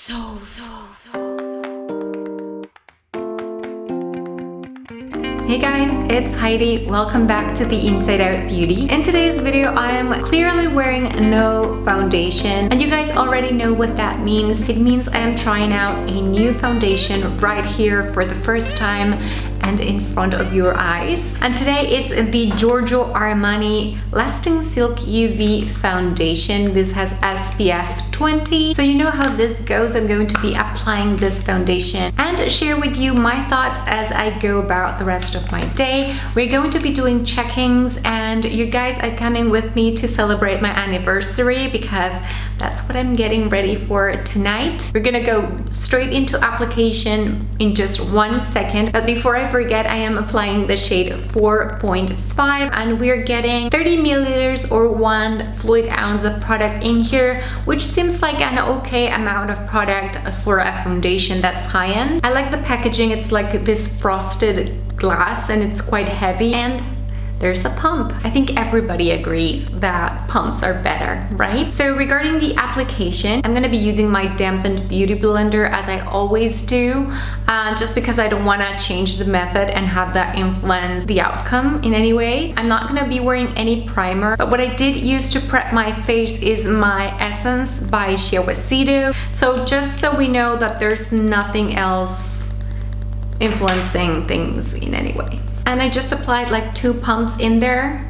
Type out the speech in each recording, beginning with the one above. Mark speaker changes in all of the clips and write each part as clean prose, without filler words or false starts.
Speaker 1: Hey guys, it's Heidi. Welcome back to the Inside Out Beauty. In today's video, I am clearly wearing no foundation, and you guys already know what that means. It means I am trying out a new foundation right here for the first time and in front of your eyes. And today it's the Giorgio Armani Lasting Silk UV Foundation. This has SPF 20. So you know how this goes. I'm going to be applying this foundation and share with you my thoughts as I go about the rest of my day. We're going to be doing check-ins, and you guys are coming with me to celebrate my anniversary because that's what I'm getting ready for tonight. We're gonna go straight into application in just 1 second, but before I forget, I am applying the shade 4.5, and we're getting 30 milliliters or 1 fluid ounce of product in here, which seems like an okay amount of product for a foundation that's high-end. I like the packaging. It's like this frosted glass and it's quite heavy, and there's a pump. I think everybody agrees that pumps are better, right? So regarding the application, I'm gonna be using my dampened beauty blender as I always do, just because I don't wanna change the method and have that influence the outcome in any way. I'm not gonna be wearing any primer, but what I did use to prep my face is my Essence by Shea. So just so we know that there's nothing else influencing things in any way. And I just applied like 2 pumps in there,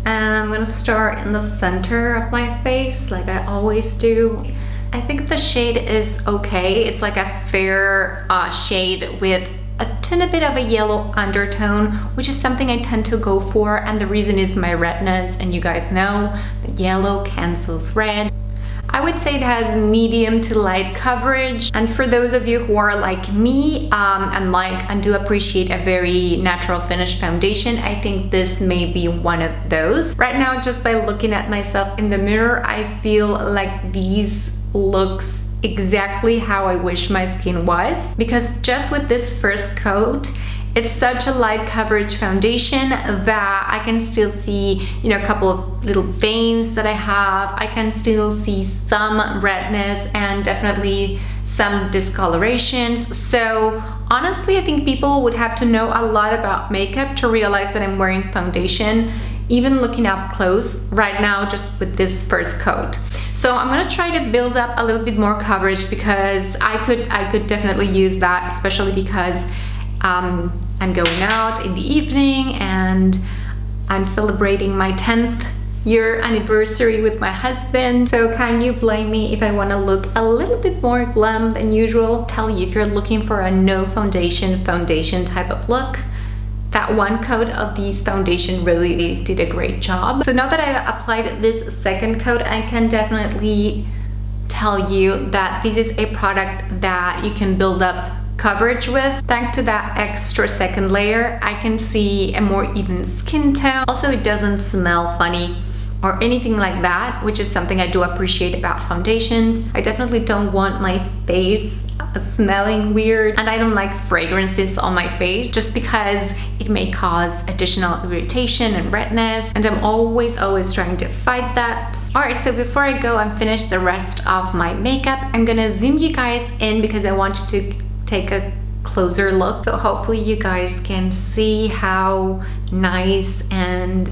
Speaker 1: and I'm gonna start in the center of my face like I always do. I think the shade is okay. It's like a fair shade with a tiny bit of a yellow undertone, which is something I tend to go for, and the reason is my redness, and you guys know that yellow cancels red. I would say it has medium to light coverage, and for those of you who are like me and do appreciate a very natural finish foundation, I think this may be one of those. Right now, just by looking at myself in the mirror, I feel like these looks exactly how I wish my skin was, because just with this first coat, it's such a light coverage foundation that I can still see, you know, a couple of little veins that I have. I can still see some redness and definitely some discolorations. So honestly, I think people would have to know a lot about makeup to realize that I'm wearing foundation, even looking up close right now just with this first coat. So I'm gonna try to build up a little bit more coverage because I could definitely use that, especially because I'm going out in the evening and I'm celebrating my 10th year anniversary with my husband. So can you blame me if I want to look a little bit more glam than usual? Tell you, if you're looking for a no foundation type of look, that one coat of these foundation really did a great job. So now that I've applied this second coat, I can definitely tell you that this is a product that you can build up coverage with. Thanks to that extra second layer, I can see a more even skin tone. Also, it doesn't smell funny or anything like that, which is something I do appreciate about foundations. I definitely don't want my face smelling weird, and I don't like fragrances on my face just because it may cause additional irritation and redness, and I'm always trying to fight that. Alright, so before I go and finish the rest of my makeup, I'm gonna zoom you guys in because I want you to take a closer look. So hopefully you guys can see how nice and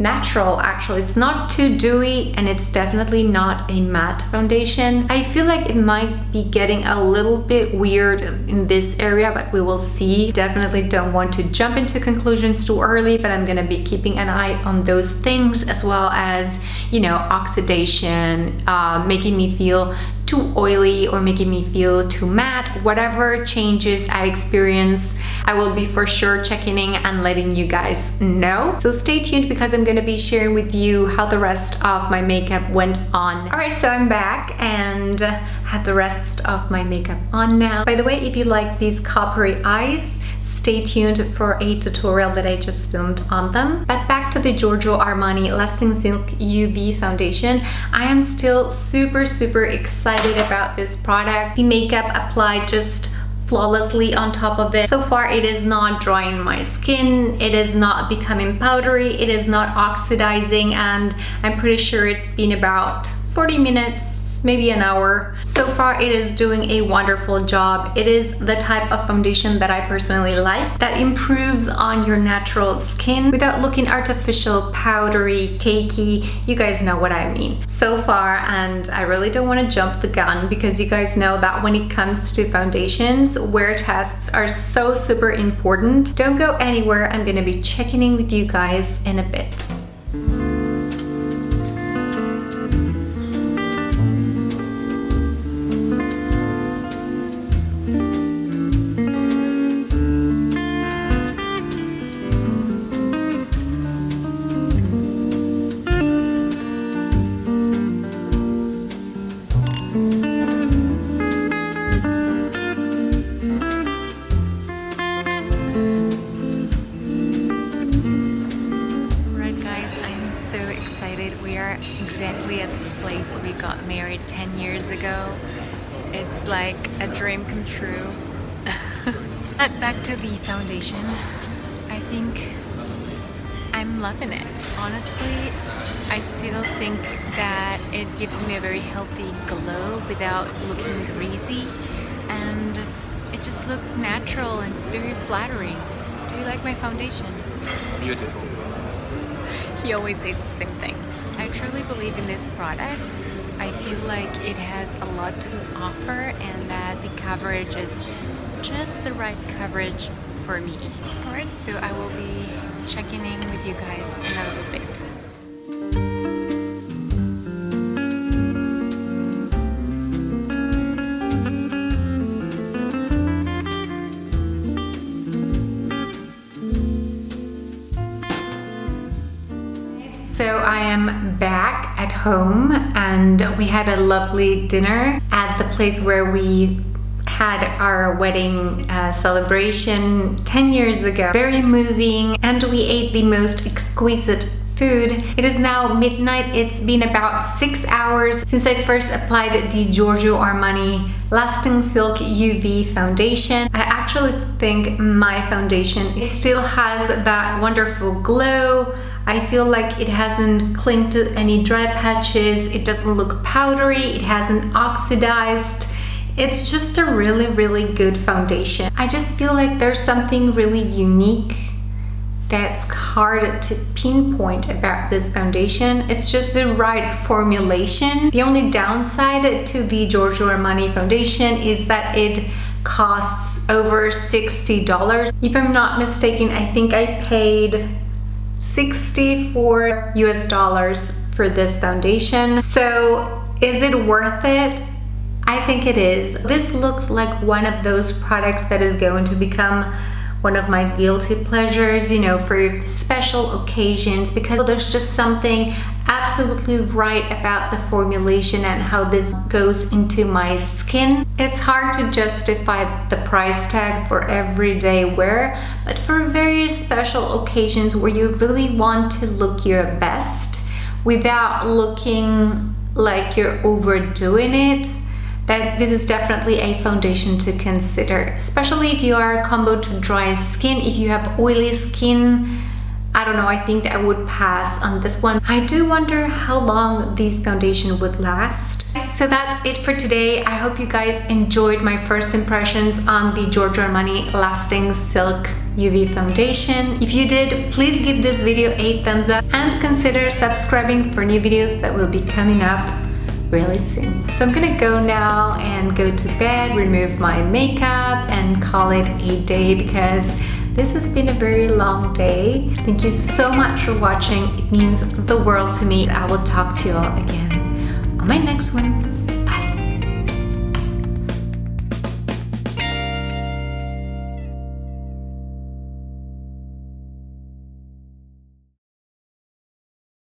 Speaker 1: natural, actually. It's not too dewy, and it's definitely not a matte foundation. I feel like it might be getting a little bit weird in this area, but we will see. Definitely don't want to jump into conclusions too early, but I'm gonna be keeping an eye on those things, as well as, you know, oxidation, making me feel too oily or making me feel too matte. Whatever changes I experience, I will be for sure checking in and letting you guys know. So stay tuned because I'm gonna be sharing with you how the rest of my makeup went on. Alright, so I'm back and have the rest of my makeup on now. By the way, if you like these coppery eyes, stay tuned for a tutorial that I just filmed on them. But back to the Giorgio Armani Lasting Silk UV Foundation. I am still super excited about this product. The makeup applied just flawlessly on top of it. So far, it is not drying my skin, it is not becoming powdery, it is not oxidizing, and I'm pretty sure it's been about 40 minutes maybe an hour. So far it is doing a wonderful job. It is the type of foundation that I personally like, that improves on your natural skin without looking artificial, powdery, cakey. You guys know what I mean. So far, and I really don't want to jump the gun because you guys know that when it comes to foundations, wear tests are so super important. Don't go anywhere. I'm gonna be checking in with you guys in a bit. Exactly at the place we got married 10 years ago. It's like a dream come true. But back to the foundation. I think I'm loving it. Honestly, I still think that it gives me a very healthy glow without looking greasy, and it just looks natural and it's very flattering. Do you like my foundation?
Speaker 2: Beautiful.
Speaker 1: He always says the same thing. I truly believe in this product. I feel like it has a lot to offer and that the coverage is just the right coverage for me. Alright, so I will be checking in with you guys in a little bit. So I am back at home and we had a lovely dinner at the place where we had our wedding celebration 10 years ago. Very moving, and we ate the most exquisite food. It is now midnight. It's been about 6 hours since I first applied the Giorgio Armani Lasting Silk UV foundation. I actually think my foundation, it still has that wonderful glow. I feel like it hasn't clinged to any dry patches. It doesn't look powdery. It hasn't oxidized. It's just a really, really good foundation. I just feel like there's something really unique that's hard to pinpoint about this foundation. It's just the right formulation. The only downside to the Giorgio Armani foundation is that it costs over $60. If I'm not mistaken, I think I paid $64 US for this foundation. So is it worth it? I think it is. This looks like one of those products that is going to become one of my guilty pleasures, you know, for special occasions, because there's just something absolutely right about the formulation and how this goes into my skin. It's hard to justify the price tag for everyday wear, but for very special occasions where you really want to look your best without looking like you're overdoing it, that this is definitely a foundation to consider, especially if you are combo to dry skin. If you have oily skin, I don't know, I think I would pass on this one. I do wonder how long this foundation would last. So that's it for today. I hope you guys enjoyed my first impressions on the Giorgio Armani Lasting Silk UV foundation. If you did, please give this video a thumbs up and consider subscribing for new videos that will be coming up really soon. So I'm gonna go now and go to bed, remove my makeup, and call it a day because this has been a very long day. Thank you so much for watching. It means the world to me. I will talk to you all again on my next one.